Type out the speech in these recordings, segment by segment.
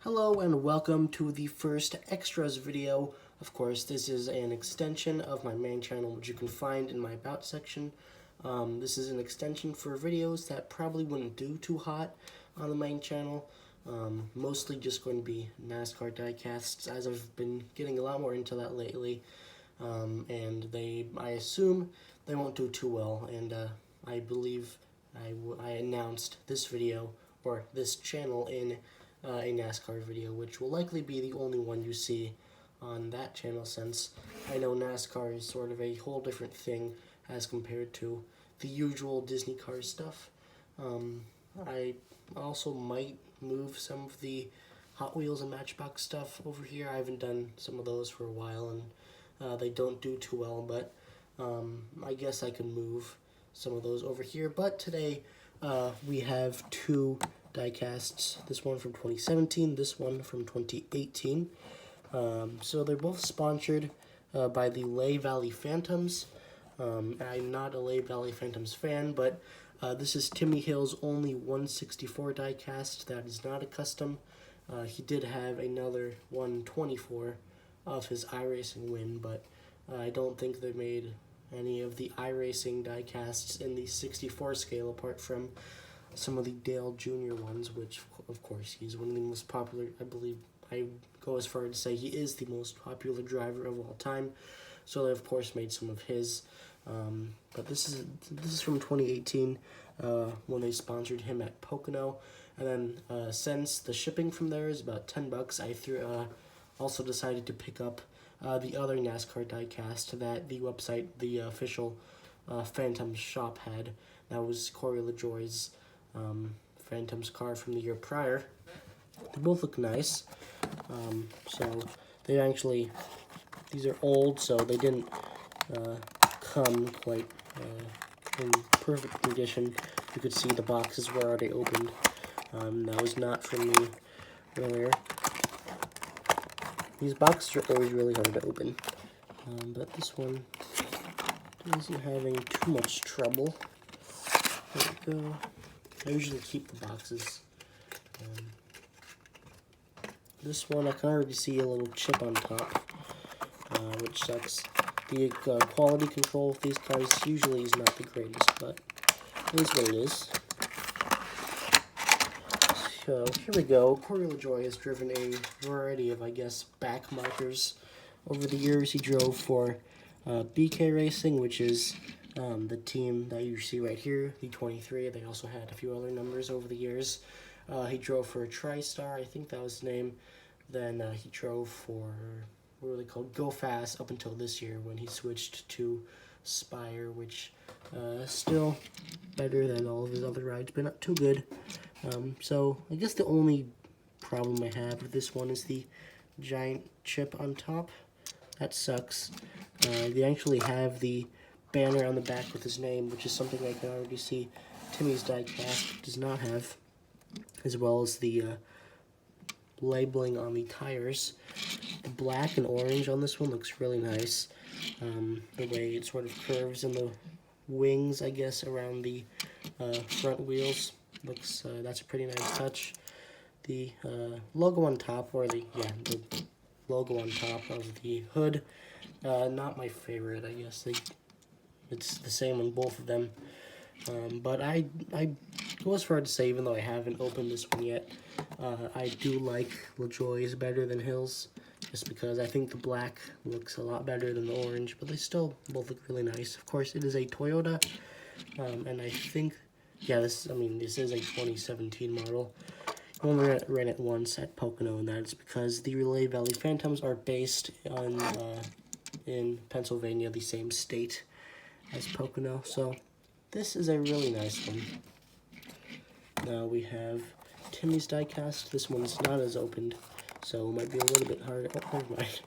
Hello and welcome to the first extras video. Of course, this is an extension of my main channel, which you can find in my about section. This is an extension for videos that probably wouldn't do too hot on the main channel. Mostly just going to be NASCAR diecasts, as I've been getting a lot more into that lately. And I assume they won't do too well, and I believe I announced this video, or this channel, in a NASCAR video, which will likely be the only one you see on that channel, since I know NASCAR is sort of a whole different thing as compared to the usual Disney Cars stuff. I also might move some of the Hot Wheels and Matchbox stuff over here. I haven't done some of those for a while, and they don't do too well, but I guess I can move some of those over here. But today we have two diecasts, this one from 2017, this one from 2018. So they're both sponsored by the Leigh Valley Phantoms. I'm not a Leigh Valley Phantoms fan, but this is Timmy Hill's only 164 diecast that is not a custom. He did have another 124 of his iRacing win, but I don't think they made any of the iRacing diecasts in the 64 scale, apart from some of the Dale Jr. ones, which, of course, he's one of the most popular. I believe I go as far to say he is the most popular driver of all time. So they, of course, made some of his. But this is from 2018 when they sponsored him at Pocono. And then since the shipping from there is about $10, I also decided to pick up the other NASCAR diecast that the website, the official Phantoms shop had. That was LaJoie's Phantoms car from the year prior. They both look nice. So they actually, these are old, so they didn't come quite in perfect condition. You could see the boxes were already opened. That was not from me earlier. These boxes are always really hard to open, but this one isn't having too much trouble. There we go. I usually keep the boxes. This one, I can already see a little chip on top, which sucks. The quality control of these cars usually is not the greatest, but it is what it is. So, here we go. LaJoie has driven a variety of, I guess, back markers over the years. He drove for BK Racing, which is the team that you see right here, the 23. They also had a few other numbers over the years. He drove for TriStar, I think that was his name. Then he drove for, what were they called? Go Fast, up until this year when he switched to Spire, which still better than all of his other rides, but not too good. So I guess the only problem I have with this one is the giant chip on top. That sucks. They actually have the banner on the back with his name, which is something I can already see Timmy's diecast does not have, as well as the labeling on the tires. The black and orange on this one looks really nice. The way it sort of curves in the wings, I guess, around the front wheels looks, that's a pretty nice touch. The logo on top, or the logo on top of the hood, not my favorite, I guess. It's the same on both of them. But I go as far to say, even though I haven't opened this one yet, I do like LaJoie's better than Hill's, just because I think the black looks a lot better than the orange, but they still both look really nice. Of course, it is a Toyota, and I think, yeah, this is a 2017 model. I only ran it once at Pocono, and that's because the Leigh Valley Phantoms are based on in Pennsylvania, the same state as Pocono. So this is a really nice one. Now we have Timmy's diecast. This one's not as opened, so it might be a little bit harder. Oh, never mind.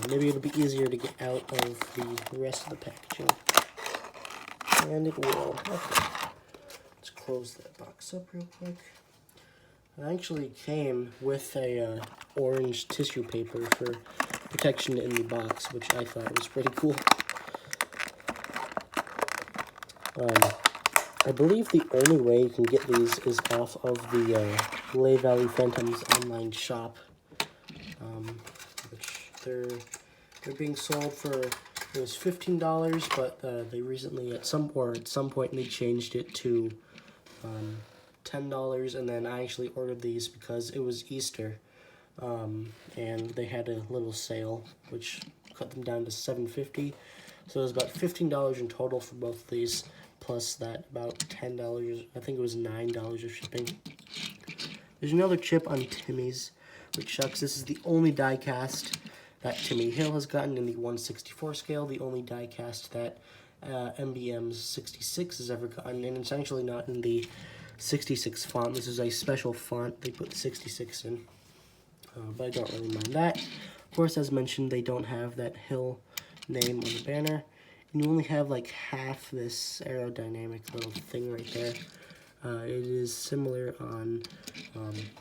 Maybe it'll be easier to get out of the rest of the packaging. And it will. Okay. Let's close that box up real quick. It actually came with a orange tissue paper for protection in the box, which I thought was pretty cool. I believe the only way you can get these is off of the Leigh Valley Phantoms online shop, which they're being sold for, it was $15, but they recently at some point they changed it to $10, and then I actually ordered these because it was Easter, and they had a little sale which cut them down to $7.50. So it was about $15 in total for both of these, plus that about $10, I think it was $9 of shipping. There's another chip on Timmy's, which sucks. This is the only diecast that Timmy Hill has gotten in the 1/64 scale, the only diecast that MBM's 66 has ever gotten, and it's actually not in the 66 font. This is a special font they put the 66 in, but I don't really mind that. Of course, as mentioned, they don't have that Hill name on the banner, and you only have like half this aerodynamic little thing right there. It is similar on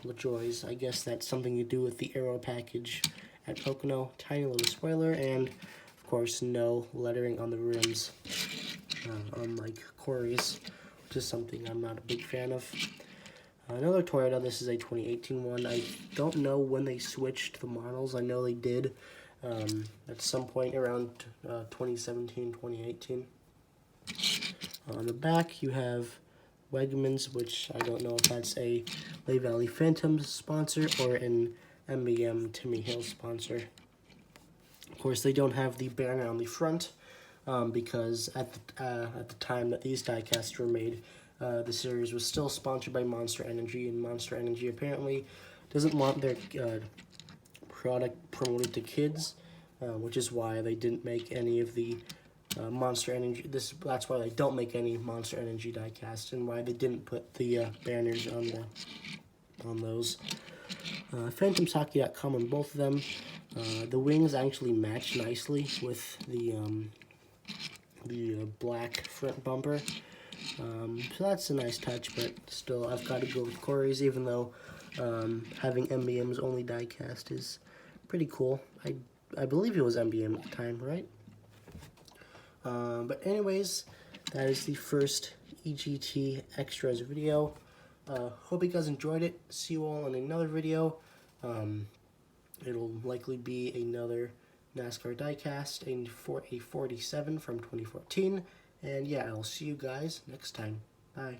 LaJoie's. I guess that's something to do with the aero package at Pocono. Tiny little spoiler, and of course no lettering on the rims, unlike Corey's, which is something I'm not a big fan of. Another Toyota, this is a 2018 one. I don't know when they switched the models. I know they did at some point around 2017, 2018. On the back you have Wegmans, which I don't know if that's a Leigh Valley Phantoms sponsor or an MBM Timmy Hill sponsor. Of course, they don't have the banner on the front because at the time that these diecasts were made, the series was still sponsored by Monster Energy, and Monster Energy apparently doesn't want their product promoted to kids, which is why they didn't make any of the Monster Energy. That's why they don't make any Monster Energy diecasts, and why they didn't put the banners on those. PhantomsHockey.com on both of them. The wings actually match nicely with the black front bumper. So that's a nice touch, but still, I've got to go with Corey's, even though having MBM's only diecast is pretty cool. I believe it was MBM at the time, right? But anyways, that is the first EGT Extras video. Hope you guys enjoyed it. See you all in another video. It'll likely be another NASCAR diecast, a 47 from 2014. And yeah, I'll see you guys next time. Bye.